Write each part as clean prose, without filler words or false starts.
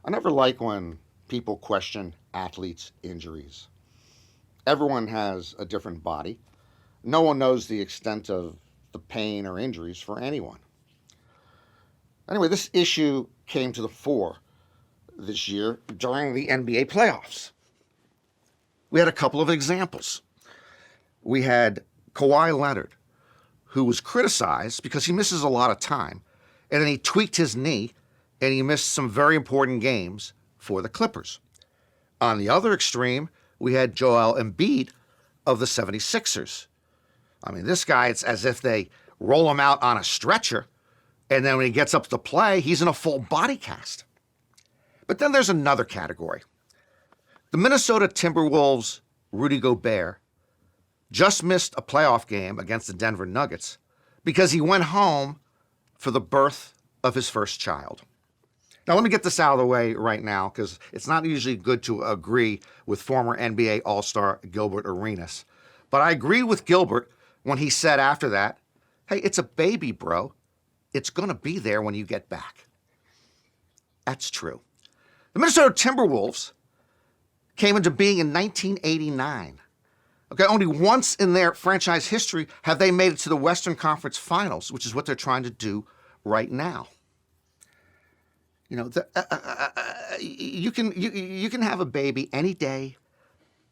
I never like when people question athletes' injuries. Everyone has a different body. No one knows the extent of the pain or injuries for anyone. Anyway, this issue came to the fore this year during the NBA playoffs. We had a couple of examples. We had Kawhi Leonard, who was criticized because he misses a lot of time, and then he tweaked his knee and he missed some very important games for the Clippers. On the other extreme, we had Joel Embiid of the 76ers. I mean, this guy, it's as if they roll him out on a stretcher, and then when he gets up to play, he's in a full body cast. But then there's another category. The Minnesota Timberwolves' Rudy Gobert just missed a playoff game against the Denver Nuggets because he went home for the birth of his first child. Now, let me get this out of the way right now because it's not usually good to agree with former NBA All-Star Gilbert Arenas. But I agreed with Gilbert when he said after that, hey, it's a baby, bro. It's going to be there when you get back. That's true. The Minnesota Timberwolves came into being in 1989. Okay, only once in their franchise history have they made it to the Western Conference Finals, which is what they're trying to do right now. You know, you can have a baby any day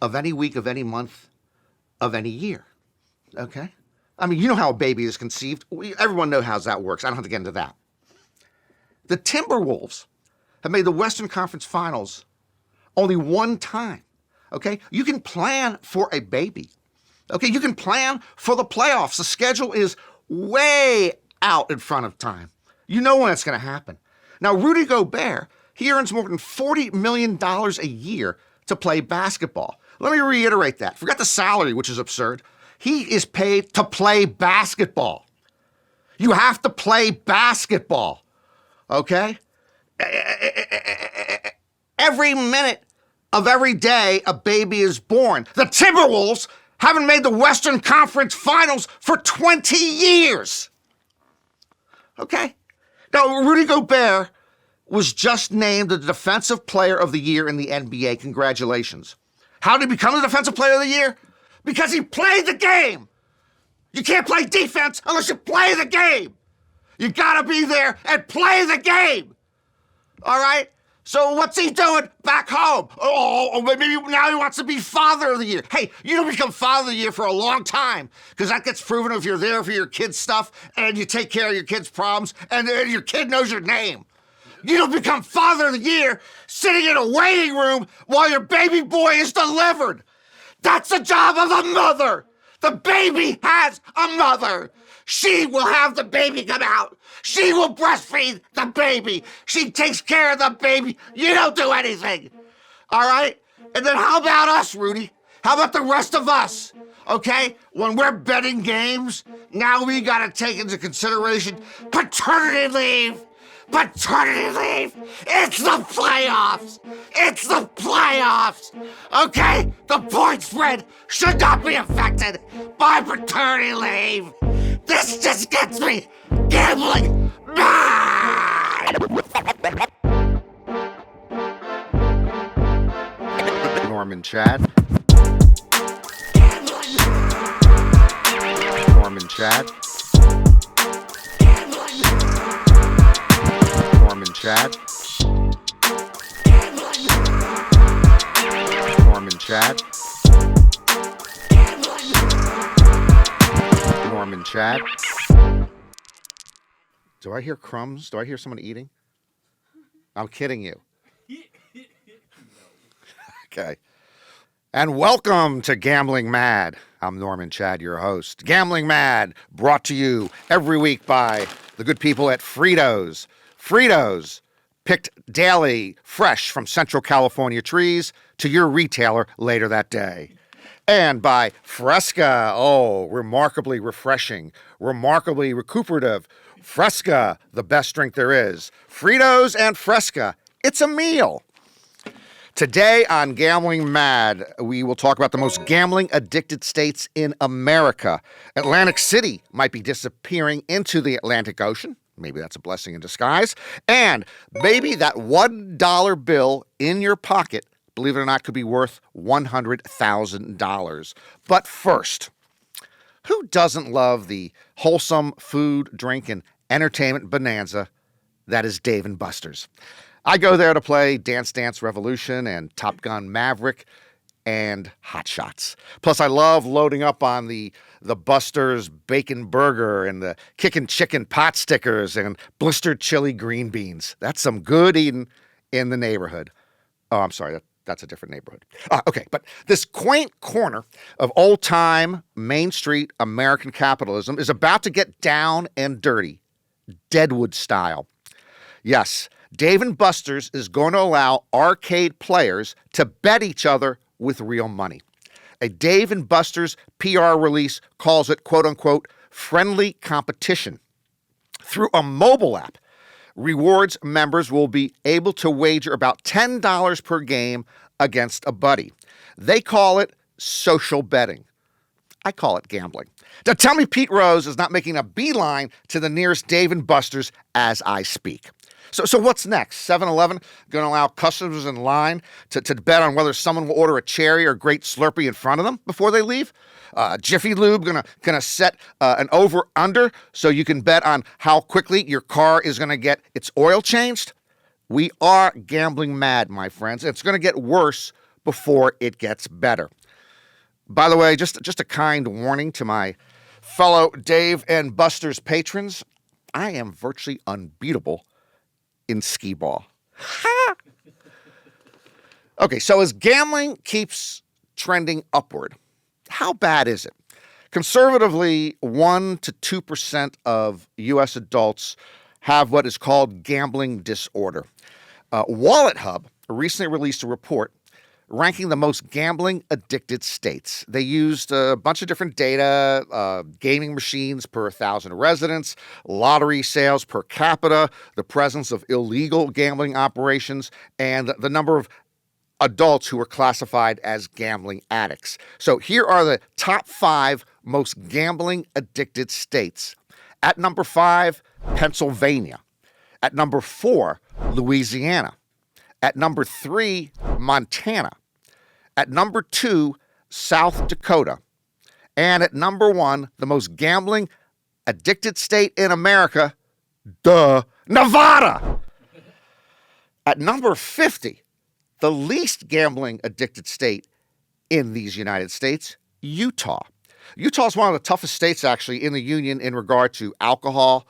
of any week of any month of any year. Okay, I mean, you know how a baby is conceived. Everyone knows how that works. I don't have to get into that. The Timberwolves have made the Western Conference Finals only one time. Okay, you can plan for a baby. Okay, you can plan for the playoffs. The schedule is way out in front of time. You know when it's going to happen. Now, Rudy Gobert, he earns more than $40 million a year to play basketball. Let me reiterate that. Forget the salary, which is absurd. He is paid to play basketball. You have to play basketball, okay? Every minute of every day, a baby is born. The Timberwolves haven't made the Western Conference Finals for 20 years. Okay? Now, Rudy Gobert was just named the Defensive Player of the Year in the NBA. Congratulations. How did he become the Defensive Player of the Year? Because he played the game. You can't play defense unless you play the game. You gotta be there and play the game. All right? So what's he doing back home? Oh, maybe now he wants to be Father of the Year. Hey, you don't become Father of the Year for a long time because that gets proven if you're there for your kids' stuff and you take care of your kids' problems and your kid knows your name. You don't become Father of the Year sitting in a waiting room while your baby boy is delivered. That's the job of a mother. The baby has a mother. She will have the baby come out. She will breastfeed the baby. She takes care of the baby. You don't do anything. All right? And then how about us, Rudy? How about the rest of us? Okay? When we're betting games, now we got to take into consideration paternity leave. Paternity leave. It's the playoffs. It's the playoffs. Okay? The point spread should not be affected by paternity leave. This just gets me gambling mad. Norman Chad. Norman Chad. Norman Chad. Norman Chad. Norman Chad. Do I hear crumbs? Do I hear someone eating? I'm kidding you. Okay. And welcome to Gambling Mad. I'm Norman Chad, your host. Gambling Mad, brought to you every week by the good people at Fritos. Fritos, picked daily, fresh from Central California trees to your retailer later that day. And by Fresca, remarkably refreshing, remarkably recuperative. Fresca, the best drink there is. Fritos and Fresca, it's a meal. Today on Gambling Mad, we will talk about the most gambling-addicted states in America. Atlantic City might be disappearing into the Atlantic Ocean. Maybe that's a blessing in disguise. And maybe that $1 bill in your pocket, believe it or not, could be worth $100,000. But first, who doesn't love the wholesome food, drink, and entertainment bonanza that is Dave & Buster's? I go there to play Dance Dance Revolution and Top Gun Maverick and Hot Shots. Plus, I love loading up on the Buster's Bacon Burger and the Kickin' Chicken Pot Stickers and blistered chili green beans. That's some good eating in the neighborhood. Oh, I'm sorry, that's a different neighborhood. Okay, but this quaint corner of old-time Main Street American capitalism is about to get down and dirty, Deadwood style. Yes, Dave & Buster's is going to allow arcade players to bet each other with real money. A Dave & Buster's PR release calls it, quote-unquote, friendly competition. Through a mobile app, rewards members will be able to wager about $10 per game against a buddy. They call it social betting. I call it gambling. Now tell me Pete Rose is not making a beeline to the nearest Dave & Buster's as I speak. So what's next? 7-Eleven going to allow customers in line to bet on whether someone will order a cherry or grape Slurpee in front of them before they leave? Jiffy Lube gonna set an over-under so you can bet on how quickly your car is going to get its oil changed? We are gambling mad, my friends. It's going to get worse before it gets better. By the way, just a kind warning to my fellow Dave & Buster's patrons, I am virtually unbeatable in skee ball. Okay, so as gambling keeps trending upward, how bad is it? Conservatively, 1 to 2% of U.S. adults have what is called gambling disorder. Wallet Hub recently released a report ranking the most gambling-addicted states. They used a bunch of different data, gaming machines per 1,000 residents, lottery sales per capita, the presence of illegal gambling operations, and the number of adults who were classified as gambling addicts. So here are the top 5 most gambling-addicted states. At number 5, Pennsylvania. At number 4, Louisiana. At number 3, Montana. At number 2, South Dakota. And at number 1, the most gambling addicted state in America, Nevada. At number 50, the least gambling addicted state in these United States, Utah. Utah is one of the toughest states actually in the union in regard to alcohol,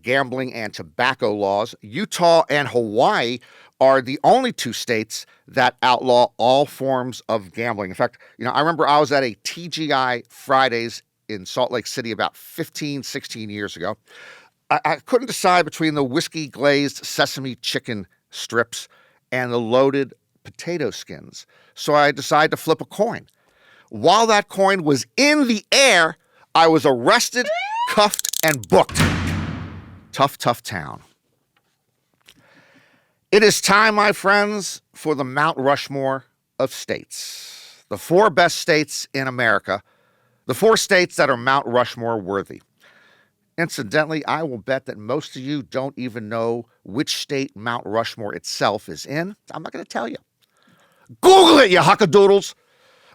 gambling, and tobacco laws. Utah and Hawaii are the only 2 states that outlaw all forms of gambling. In fact, I remember I was at a TGI Fridays in Salt Lake City about 15, 16 years ago. I couldn't decide between the whiskey glazed sesame chicken strips and the loaded potato skins. So I decided to flip a coin. While that coin was in the air, I was arrested, cuffed, and booked. Tough, tough town. It is time, my friends, for the Mount Rushmore of states. The 4 best states in America. The 4 states that are Mount Rushmore-worthy. Incidentally, I will bet that most of you don't even know which state Mount Rushmore itself is in. I'm not going to tell you. Google it, you huckadoodles.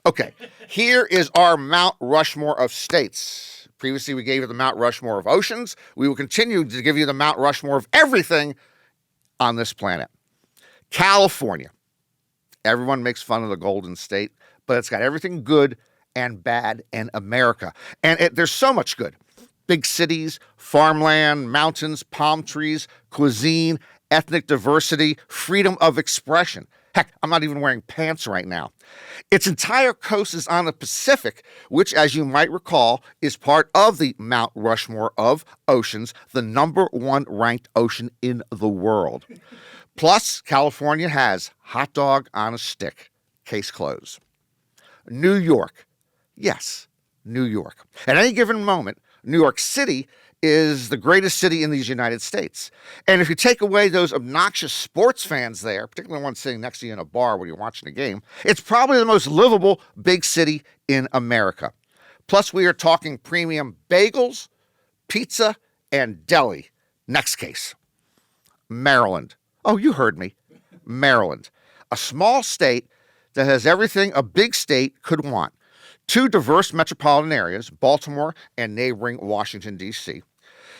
Okay, here is our Mount Rushmore of states. Previously, we gave you the Mount Rushmore of oceans. We will continue to give you the Mount Rushmore of everything on this planet. California. Everyone makes fun of the Golden State, but it's got everything good and bad in America. And there's so much good. Big cities, farmland, mountains, palm trees, cuisine, ethnic diversity, freedom of expression. Heck, I'm not even wearing pants right now. Its entire coast is on the Pacific, which, as you might recall, is part of the Mount Rushmore of oceans, the number 1 ranked ocean in the world. Plus, California has hot dog on a stick. Case closed. New York. Yes, New York. At any given moment, New York City is the greatest city in these United States. And if you take away those obnoxious sports fans there, particularly one sitting next to you in a bar when you're watching a game, it's probably the most livable big city in America. Plus, we are talking premium bagels, pizza, and deli. Next case, Maryland. Oh, you heard me. Maryland, a small state that has everything a big state could want. Two diverse metropolitan areas, Baltimore and neighboring Washington, D.C.,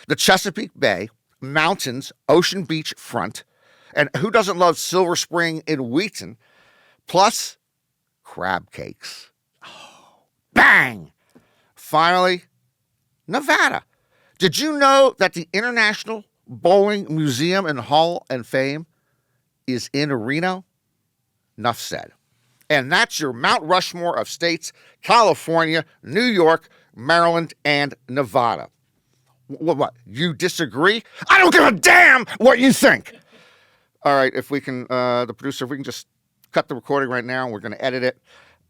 the Chesapeake Bay, mountains, ocean beach front, and who doesn't love Silver Spring in Wheaton, plus crab cakes. Oh, bang! Finally, Nevada. Did you know that the International Bowling Museum and Hall of Fame is in Reno? Enough said. And that's your Mount Rushmore of states: California, New York, Maryland, and Nevada. What? You disagree? I don't give a damn what you think. All right, if we can, the producer, if we can just cut the recording right now, we're going to edit it.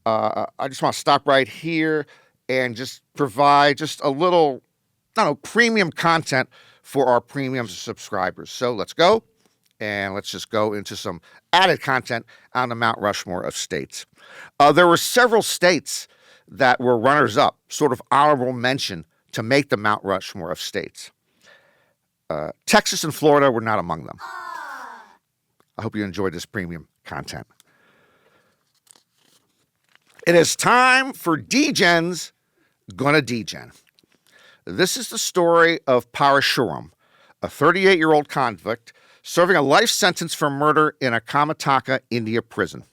I just want to stop right here and just provide just a little, I don't know, premium content for our premium subscribers. So let's go, and let's just go into some added content on the Mount Rushmore of states. There were several states that were runners-up, sort of honorable mention, to make the Mount Rushmore of states. Texas and Florida were not among them. I hope you enjoyed this premium content. It is time for D-Gen's Gonna D-Gen. This is the story of Parashuram, a 38-year-old convict serving a life sentence for murder in a Karnataka, India prison.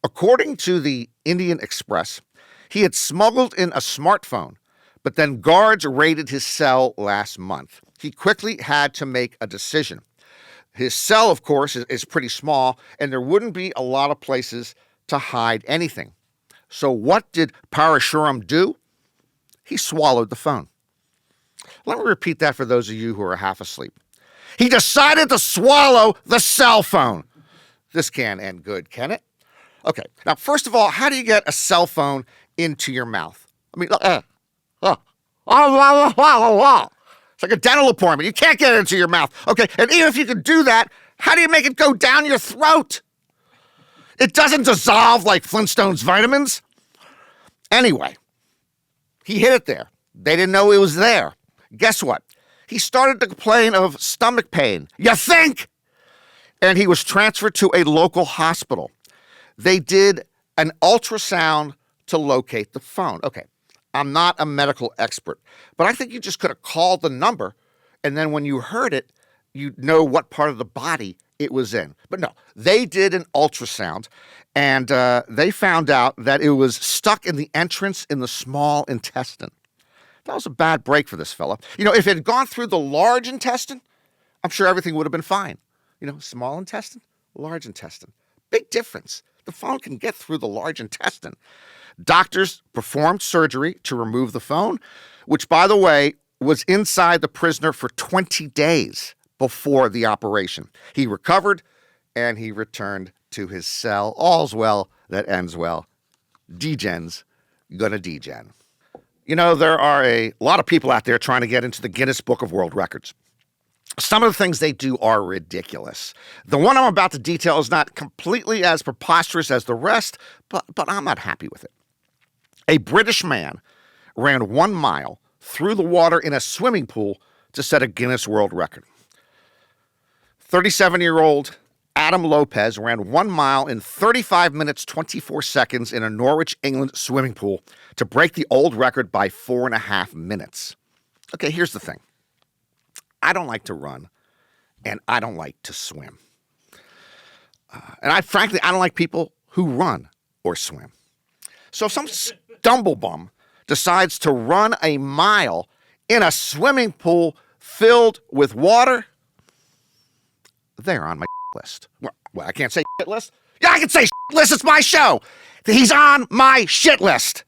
According to the Indian Express, he had smuggled in a smartphone, but then guards raided his cell last month. He quickly had to make a decision. His cell, of course, is pretty small, and there wouldn't be a lot of places to hide anything. So what did Parashuram do? He swallowed the phone. Let me repeat that for those of you who are half asleep. He decided to swallow the cell phone. This can't end good, can it? Okay, now, first of all, how do you get a cell phone into your mouth? I mean, it's like a dental appointment. You can't get it into your mouth. Okay, and even if you could do that, how do you make it go down your throat? It doesn't dissolve like Flintstone's vitamins. Anyway, he hid it there. They didn't know it was there. Guess what? He started to complain of stomach pain. You think? And he was transferred to a local hospital. They did an ultrasound to locate the phone. Okay, I'm not a medical expert, but I think you just could have called the number, and then when you heard it, you'd know what part of the body it was in. But no, they did an ultrasound, and they found out that it was stuck in the entrance in the small intestine. That was a bad break for this fella. You know, if it had gone through the large intestine, I'm sure everything would have been fine. You know, small intestine, large intestine. Big difference. The phone can get through the large intestine. Doctors performed surgery to remove the phone, which, by the way, was inside the prisoner for 20 days before the operation. He recovered, and he returned to his cell. All's well that ends well. D-Gen's gonna D-Gen. You know, there are a lot of people out there trying to get into the Guinness Book of World Records. Some of the things they do are ridiculous. The one I'm about to detail is not completely as preposterous as the rest, but I'm not happy with it. A British man ran 1 mile through the water in a swimming pool to set a Guinness World Record. 37-year-old Adam Lopez ran 1 mile in 35 minutes, 24 seconds in a Norwich, England swimming pool to break the old record by 4.5 minutes. Okay, here's the thing. I don't like to run, and I don't like to swim. Frankly, I don't like people who run or swim. So if some stumblebum decides to run a mile in a swimming pool filled with water, they're on my list. Well, I can't say shit list. Yeah, I can say shit list. It's my show. He's on my shit list.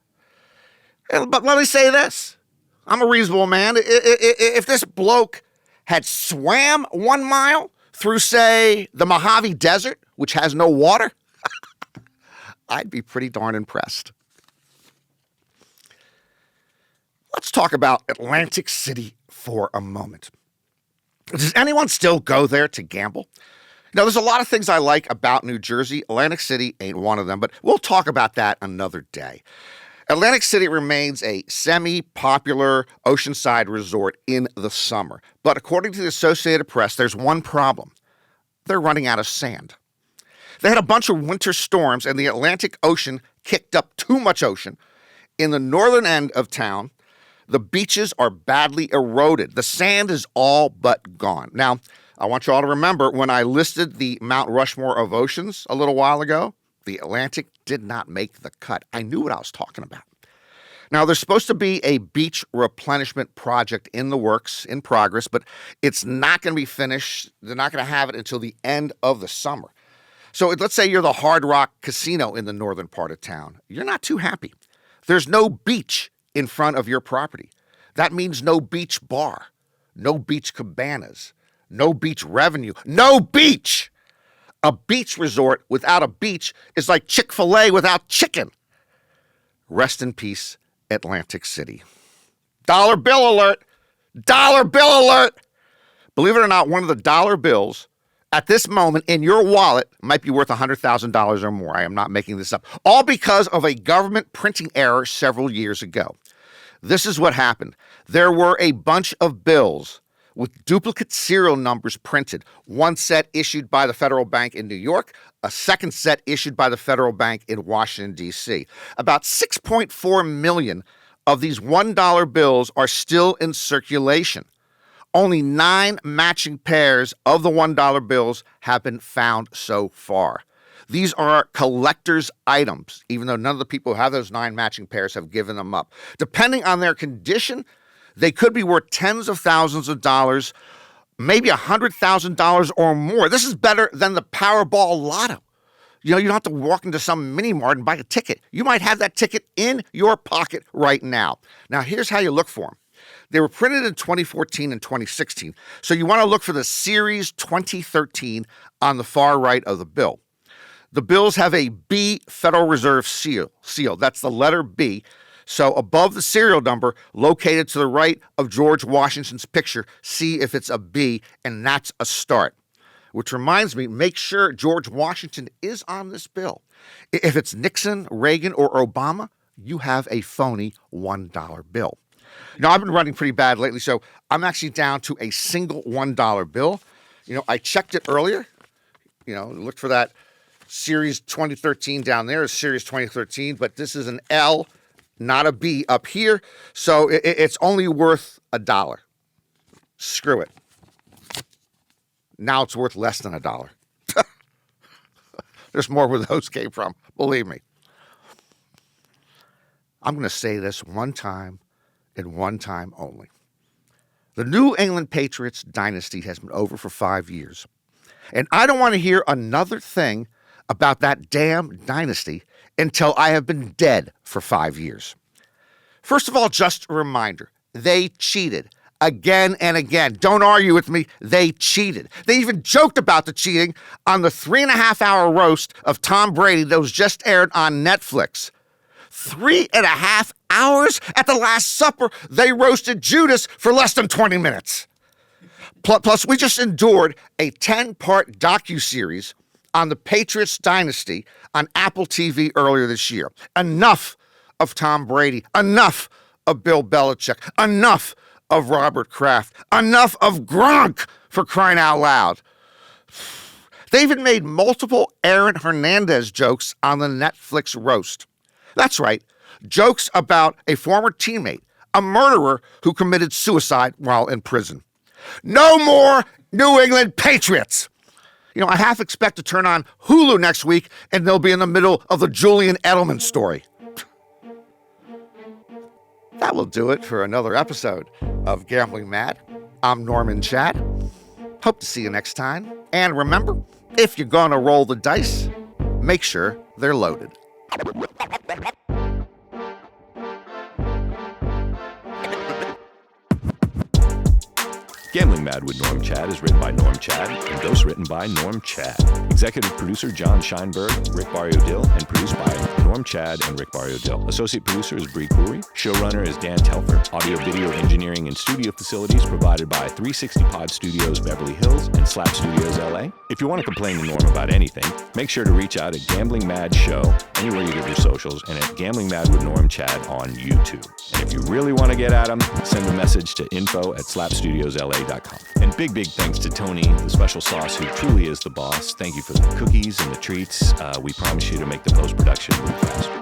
But let me say this. I'm a reasonable man. If this bloke had swam 1 mile through, say, the Mojave Desert, which has no water, I'd be pretty darn impressed. Let's talk about Atlantic City for a moment. Does anyone still go there to gamble? Now, there's a lot of things I like about New Jersey. Atlantic City ain't one of them, but we'll talk about that another day. Atlantic City remains a semi-popular oceanside resort in the summer. But according to the Associated Press, there's one problem. They're running out of sand. They had a bunch of winter storms, and the Atlantic Ocean kicked up too much ocean. In the northern end of town, the beaches are badly eroded. The sand is all but gone. Now, I want you all to remember when I listed the Mount Rushmore of oceans a little while ago, the Atlantic did not make the cut. I knew what I was talking about. Now, there's supposed to be a beach replenishment project in the works, in progress, but it's not going to be finished. They're not going to have it until the end of the summer. So let's say you're the Hard Rock Casino in the northern part of town. You're not too happy. There's no beach in front of your property. That means no beach bar, no beach cabanas, no beach revenue, no beach. A beach resort without a beach is like Chick-fil-A without chicken. Rest in peace, Atlantic City. Dollar bill alert! Dollar bill alert! Believe it or not, one of the dollar bills at this moment in your wallet might be worth $100,000 or more. I am not making this up. All because of a government printing error several years ago. This is what happened. There were a bunch of bills with duplicate serial numbers printed. One set issued by the Federal Bank in New York, a second set issued by the Federal Bank in Washington, D.C. About 6.4 million of these $1 bills are still in circulation. Only 9 matching pairs of the $1 bills have been found so far. These are collector's items, even though none of the people who have those 9 matching pairs have given them up. Depending on their condition, they could be worth tens of thousands of dollars, maybe $100,000 or more. This is better than the Powerball Lotto. You know, you don't have to walk into some mini mart and buy a ticket. You might have that ticket in your pocket right now. Now, here's how you look for them. They were printed in 2014 and 2016, so you want to look for the Series 2013 on the far right of the bill. The bills have a B Federal Reserve seal. That's the letter B. So above the serial number, located to the right of George Washington's picture, see if it's a B, and that's a start. Which reminds me, make sure George Washington is on this bill. If it's Nixon, Reagan, or Obama, you have a phony $1 bill. Now, I've been running pretty bad lately, so I'm actually down to a single $1 bill. You know, I checked it earlier. You know, looked for that Series 2013 down there, Series 2013, but this is an L, not a B up here, so it's only worth $1. Screw it. Now it's worth less than $1. There's more where those came from, believe me. I'm going to say this one time and one time only. The New England Patriots dynasty has been over for 5 years, and I don't want to hear another thing about that damn dynasty until I have been dead for 5 years. First of all, just a reminder, they cheated again and again. Don't argue with me. They cheated. They even joked about the cheating on the 3.5-hour roast of Tom Brady that was just aired on Netflix. 3.5 hours? At the Last Supper, they roasted Judas for less than 20 minutes. Plus, we just endured a 10-part docuseries on the Patriots dynasty on Apple TV earlier this year. Enough of Tom Brady. Enough of Bill Belichick. Enough of Robert Kraft. Enough of Gronk, for crying out loud. They even made multiple Aaron Hernandez jokes on the Netflix roast. That's right, jokes about a former teammate, a murderer who committed suicide while in prison. No more New England Patriots! You know, I half expect to turn on Hulu next week and they'll be in the middle of the Julian Edelman story. That will do it for another episode of Gambling Mad. I'm Norman Chad. Hope to see you next time. And remember, if you're going to roll the dice, make sure they're loaded. Gambling Mad with Norm Chad is written by Norm Chad and ghostwritten by Norm Chad. Executive producer John Scheinberg, Rick Barrio-Dill, and produced by Norm Chad and Rick Barrio Dill. Associate producer is Bree Coury. Showrunner is Dan Telfer. Audio, video, engineering, and studio facilities provided by 360 Pod Studios Beverly Hills and Slap Studios LA. If you want to complain to Norm about anything, make sure to reach out at Gambling Mad Show, anywhere you get your socials, and at Gambling Mad with Norm Chad on YouTube. And if you really want to get at him, send a message to info@slapstudiosla.com. And big thanks to Tony, the special sauce, who truly is the boss. Thank you for the cookies and the treats. We promise you to make the post-production move faster.